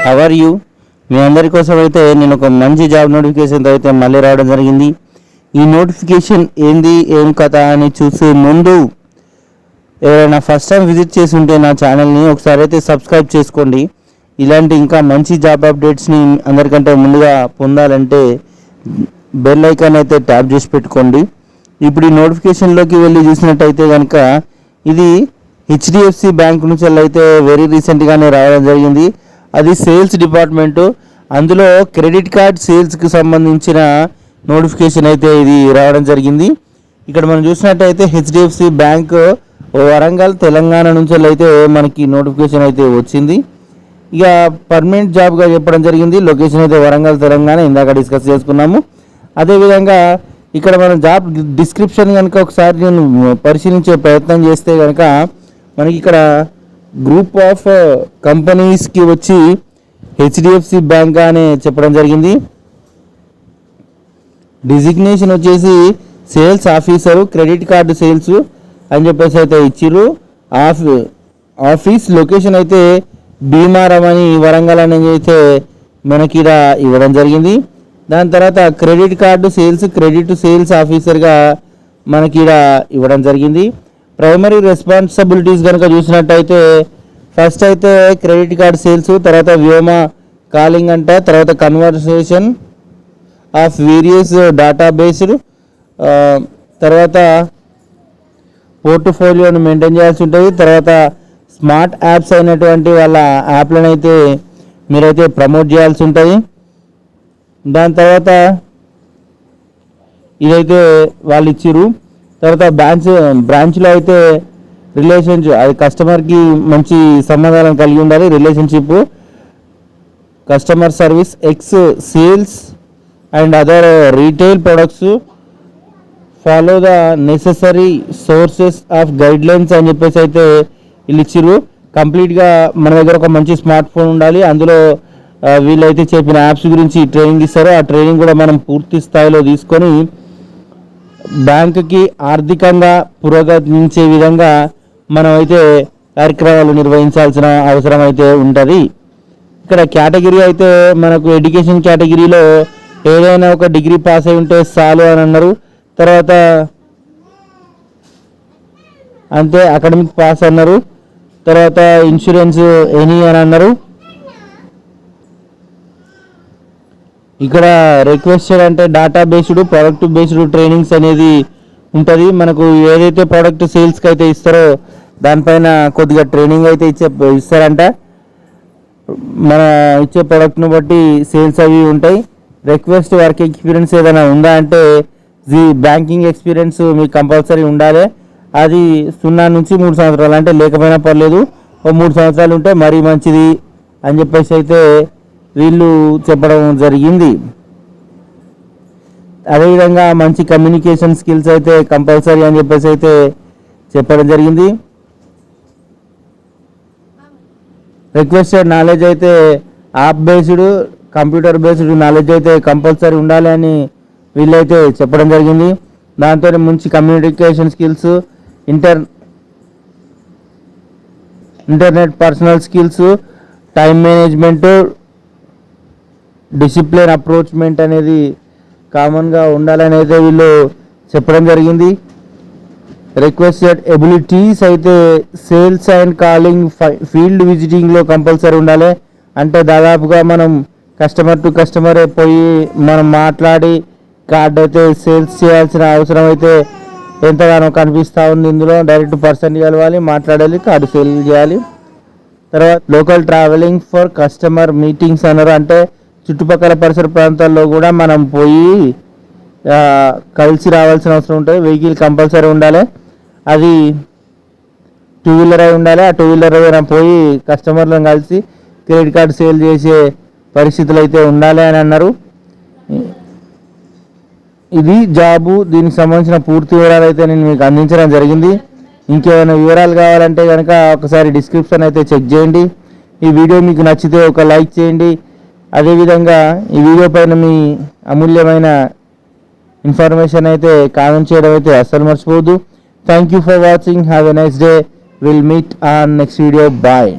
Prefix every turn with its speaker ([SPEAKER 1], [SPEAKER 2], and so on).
[SPEAKER 1] How are you? మీ అందరి కోసం అయితే నేను ఒక మంచి జాబ్ నోటిఫికేషన్తో అయితే మళ్ళీ రావడం జరిగింది. ఈ నోటిఫికేషన్ ఏంది ఏం కథ అని చూసే ముందు ఎవరైనా ఫస్ట్ టైం విజిట్ చేసి ఉంటే నా ఛానల్ని ఒకసారి అయితే సబ్స్క్రైబ్ చేసుకోండి. ఇలాంటి ఇంకా మంచి జాబ్ అప్డేట్స్ని అందరికంటే ముందుగా పొందాలంటే బెల్ ఐకాన్ అయితే ట్యాప్ చేసి పెట్టుకోండి. ఇప్పుడు ఈ నోటిఫికేషన్లోకి వెళ్ళి చూసినట్టయితే కనుక ఇది హెచ్డిఎఫ్సి బ్యాంక్ నుంచి అయితే వెరీ రీసెంట్గానే రావడం జరిగింది. అది సేల్స్ డిపార్ట్మెంటు. అందులో క్రెడిట్ కార్డ్ సేల్స్కి సంబంధించిన నోటిఫికేషన్ అయితే ఇది రావడం జరిగింది. ఇక్కడ మనం చూసినట్టయితే హెచ్డిఎఫ్సి బ్యాంక్ వరంగల్ తెలంగాణ నుంచి అయితే మనకి నోటిఫికేషన్ అయితే వచ్చింది. ఇక పర్మనెంట్ జాబ్గా చెప్పడం జరిగింది. లొకేషన్ అయితే వరంగల్ తెలంగాణ, ఇందాక డిస్కస్ చేసుకున్నాము. అదేవిధంగా ఇక్కడ మనం జాబ్ డిస్క్రిప్షన్ కనుక ఒకసారి నేను పరిశీలించే ప్రయత్నం చేస్తే కనుక మనకి ఇక్కడ గ్రూప్ ఆఫ్ కంపెనీస్కి వచ్చి హెచ్డిఎఫ్సి బ్యాంక్ అని చెప్పడం జరిగింది. డిజిగ్నేషన్ వచ్చేసి sales officer, credit card sales అని చెప్పేసి అయితే ఇచ్చిర్రు. ఆఫీస్ లొకేషన్ అయితే భీమారం అని వరంగల్ అనేది అయితే మనకి ఇక్కడ ఇవ్వడం జరిగింది. దాని తర్వాత credit card sales, credit sales ఆఫీసర్గా మనకి ఇక్కడ ఇవ్వడం జరిగింది. ప్రైమరీ రెస్పాన్సిబిలిటీస్ కనుక చూసినట్టయితే ఫస్ట్ అయితే క్రెడిట్ కార్డ్ సేల్స్, తర్వాత వ్యోమ కాలింగ్ అంట, తర్వాత కన్వర్సేషన్ ఆఫ్ వేరియస్ డేటాబేస్డ్, తర్వాత పోర్ట్ఫోలియోని మెయింటైన్ చేయాల్సి ఉంటుంది. తర్వాత స్మార్ట్ యాప్స్ అయినటువంటి వాళ్ళ యాప్లను అయితే మీరైతే ప్రమోట్ చేయాల్సి ఉంటుంది. దాని తర్వాత ఇదైతే వాళ్ళు ఇచ్చిర్రు. తర్వాత బ్రాంచ్లో అయితే రిలేషన్షిప్, అది కస్టమర్కి మంచి సంబంధాలను కలిగి ఉండాలి. Relationship, customer service, sales and other retail products, follow the necessary sources of guidelines అని చెప్పేసి అయితే వీళ్ళు ఇచ్చిర్రు. కంప్లీట్గా మన దగ్గర ఒక మంచి స్మార్ట్ ఫోన్ ఉండాలి. అందులో వీళ్ళైతే చెప్పిన యాప్స్ గురించి ట్రైనింగ్ ఇస్తారు. ఆ ట్రైనింగ్ కూడా మనం పూర్తి స్థాయిలో తీసుకొని బ్యాంకుకి ఆర్థికంగా పురోగతించే విధంగా మనం అయితే కార్యక్రమాలు నిర్వహించాల్సిన అవసరం అయితే ఉంటుంది. ఇక్కడ కేటగిరీ అయితే మనకు ఎడ్యుకేషన్ కేటగిరీలో ఏదైనా ఒక డిగ్రీ పాస్ అయి ఉంటే చాలు అని అన్నారు. తర్వాత అంతే అకాడమిక్ పాస్ అన్నారు. తర్వాత ఇన్సూరెన్స్ ఎనీ అని అన్నారు. ఇక్కడ రిక్వెస్టెడ్ అంటే data based, product based trainings అనేది ఉంటుంది. మనకు ఏదైతే ప్రోడక్ట్ సేల్స్కి అయితే ఇస్తారో దానిపైన కొద్దిగా ట్రైనింగ్ అయితే ఇస్తారంట. మన ఇచ్చే ప్రోడక్ట్ను బట్టి సేల్స్ అవి ఉంటాయి. రిక్వెస్ట్ వర్క్ ఎక్స్పీరియన్స్ ఏదైనా ఉందా అంటే బ్యాంకింగ్ ఎక్స్పీరియన్స్ మీకు కంపల్సరీ ఉండాలి. అది 0 నుంచి 3 సంవత్సరాలు, అంటే లేకపోయినా పర్లేదు, ఓ 3 సంవత్సరాలు ఉంటే మరీ మంచిది అని చెప్పేసి అయితే వీళ్ళు చెప్పడం జరిగింది. అదేవిధంగా మంచి కమ్యూనికేషన్ స్కిల్స్ అయితే కంపల్సరీ అని చెప్పేసి అయితే చెప్పడం జరిగింది. రిక్వెస్టెడ్ నాలెడ్జ్ అయితే app based, computer based knowledge అయితే కంపల్సరీ ఉండాలి అని వీళ్ళైతే చెప్పడం జరిగింది. దాంతో మంచి communication skills, internet personal skills, time management, discipline approachment అనేది కామన్గా ఉండాలని అయితే వీళ్ళు చెప్పడం జరిగింది. రిక్వెస్టెడ్ ఎబిలిటీస్ అయితే సేల్స్ అండ్ కాలింగ్, ఫీల్డ్ విజిటింగ్లో కంపల్సరీ ఉండాలి. అంటే దాదాపుగా మనం కస్టమర్ టు కస్టమరే పోయి మనం మాట్లాడి కార్డ్ అయితే సేల్స్ చేయాల్సిన అవసరం అయితే ఎంతగానో కనిపిస్తూ ఉంది. ఇందులో డైరెక్ట్ పర్సన్ కలవాలి, మాట్లాడాలి, కార్డు సేల్ చేయాలి. తర్వాత local travelling for customer meetings అన్నారు. అంటే చుట్టుపక్కల పరిసర ప్రాంతాల్లో కూడా మనం పోయి కలిసి రావాల్సిన అవసరం ఉంటుంది. వెహికల్ కంపల్సరీ ఉండాలి. అది 2 వీలర్ అయి ఉండాలి. ఆ 2 వీలర్ అయినా పోయి కస్టమర్లను కలిసి క్రెడిట్ కార్డు సేల్ చేసే పరిస్థితులు అయితే ఉండాలి అని అన్నారు. ఇది జాబు. దీనికి సంబంధించిన పూర్తి వివరాలు అయితే నేను మీకు అందించడం జరిగింది. ఇంకేమైనా వివరాలు కావాలంటే కనుక ఒకసారి డిస్క్రిప్షన్ అయితే చెక్ చేయండి. ఈ వీడియో మీకు నచ్చితే ఒక లైక్ చేయండి. అదేవిధంగా ఈ వీడియో పైన మీ అమూల్యమైన ఇన్ఫర్మేషన్ అయితే కామెంట్ చేయడం అయితే అస్సలు మర్చిపోవద్దు. Thank you for watching. Have a nice day. Will meet on next video. Bye.